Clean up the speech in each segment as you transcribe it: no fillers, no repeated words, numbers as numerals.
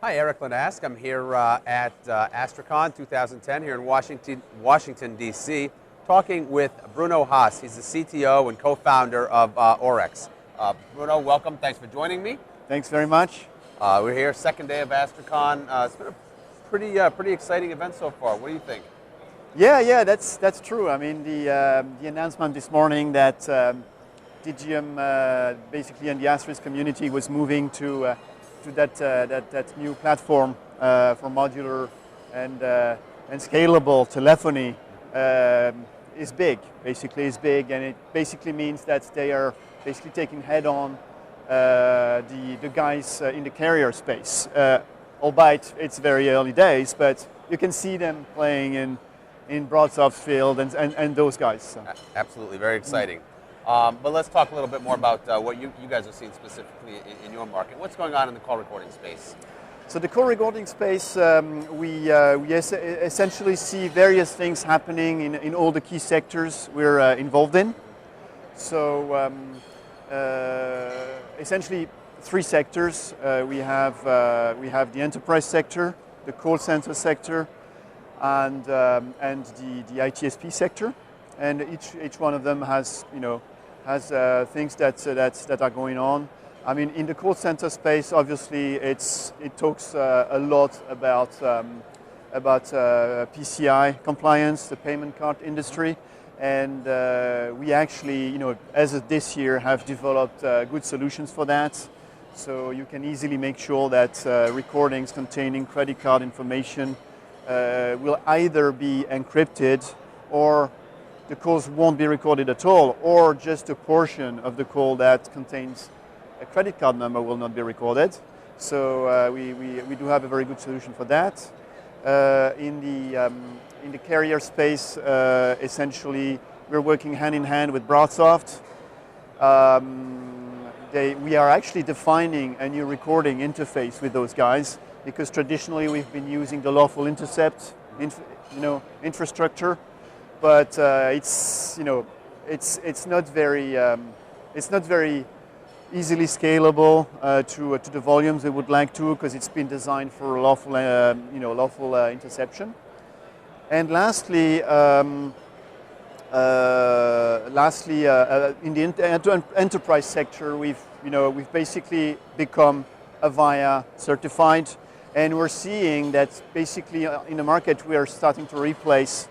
Hi, Erik Linask. I'm here at AstriCon 2010 here in Washington, D.C., talking with Bruno Haas. He's the CTO and co-founder of Orexc. Bruno, welcome. Thanks for joining me. Thanks very much. We're here, second day of AstriCon. It's been a pretty exciting event so far. What do you think? Yeah, that's true. I mean, the announcement this morning that Digium basically and the Astris community was moving to that new platform for modular and scalable telephony is big. Basically, is big, and it basically means that they are basically taking head on the guys in the carrier space. Albeit it's very early days, but you can see them playing in BroadSoft's field and those guys. So. Absolutely, very exciting. But let's talk a little bit more about what you guys are seeing specifically in your market. What's going on in the call recording space? So the call recording space, we essentially see various things happening in all the key sectors we're involved in. So essentially three sectors. We have the enterprise sector, the call center sector, and the ITSP sector. And each one of them has things that are going on. I mean, in the call center space, obviously, it talks a lot about PCI compliance, the payment card industry, and we actually, as of this year, have developed good solutions for that. So you can easily make sure that recordings containing credit card information will either be encrypted, or the calls won't be recorded at all, or just a portion of the call that contains a credit card number will not be recorded. So we do have a very good solution for that. In the carrier space, essentially, we're working hand in hand with BroadSoft. We are actually defining a new recording interface with those guys, because traditionally we've been using the lawful intercept infrastructure. But it's not very easily scalable to the volumes we would like to, because it's been designed for lawful interception. And lastly, in the enterprise sector, we've basically become Avaya certified, and we're seeing that basically in the market we are starting to replace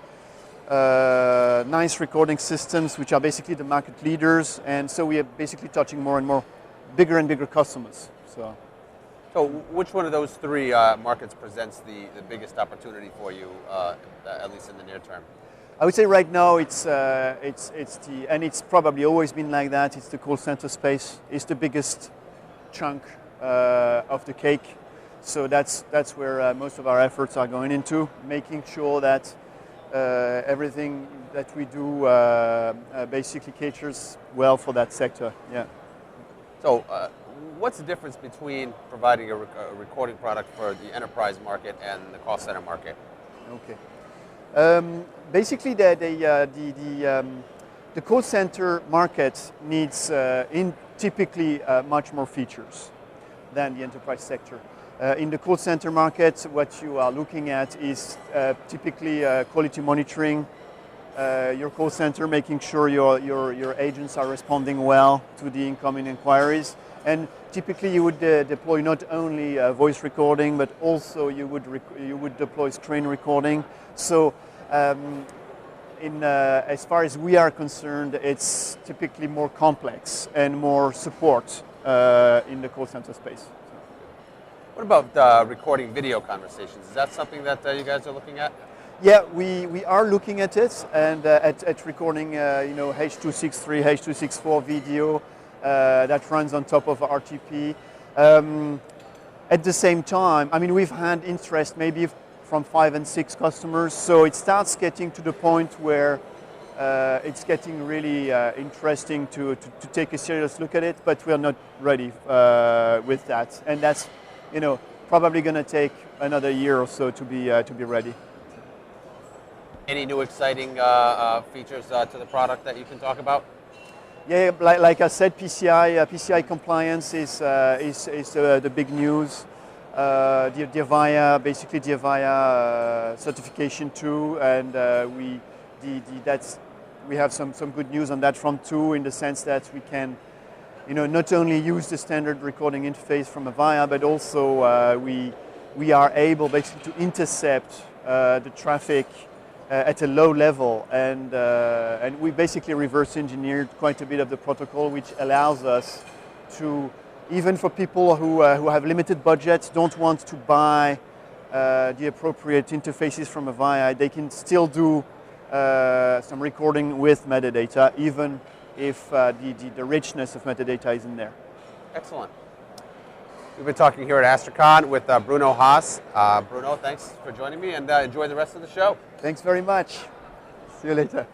nice recording systems, which are basically the market leaders, and so we are basically touching more and more bigger and bigger customers. So which one of those three markets presents the biggest opportunity for you, at least in the near term? I would say right now it's probably always been like that. It's the call center space. It's the biggest chunk of the cake. So that's where most of our efforts are going into, making sure that everything that we do basically caters well for that sector. Yeah. So, what's the difference between providing a recording product for the enterprise market and the call center market? Okay. Basically, the call center market needs typically much more features than the enterprise sector. In the call center market, what you are looking at is typically quality monitoring your call center, making sure your agents are responding well to the incoming inquiries. And typically you would deploy not only voice recording, but also you would deploy screen recording. So as far as we are concerned, it's typically more complex and more support in the call center space. What about recording video conversations? Is that something that you guys are looking at? Yeah, we are looking at it, and at recording H.263, H.264 video that runs on top of RTP. At the same time, I mean, we've had interest maybe from 5 and 6 customers, so it starts getting to the point where it's getting really interesting to take a serious look at it, but we're not ready with that, and that's probably going to take another year or so to be ready. Any new exciting features to the product that you can talk about? Yeah, like I said, PCI compliance is the big news. the Avaya, basically the Avaya certification too, and we have some good news on that front too, in the sense that we can, not only use the standard recording interface from Avaya, but also we are able basically to intercept the traffic at a low level, and we basically reverse engineered quite a bit of the protocol, which allows us to, even for people who have limited budgets, don't want to buy the appropriate interfaces from Avaya, they can still do some recording with metadata, even if the richness of metadata isn't there. Excellent. We've been talking here at AstriCon with Bruno Haas. Bruno, thanks for joining me, and enjoy the rest of the show. Thanks very much. See you later.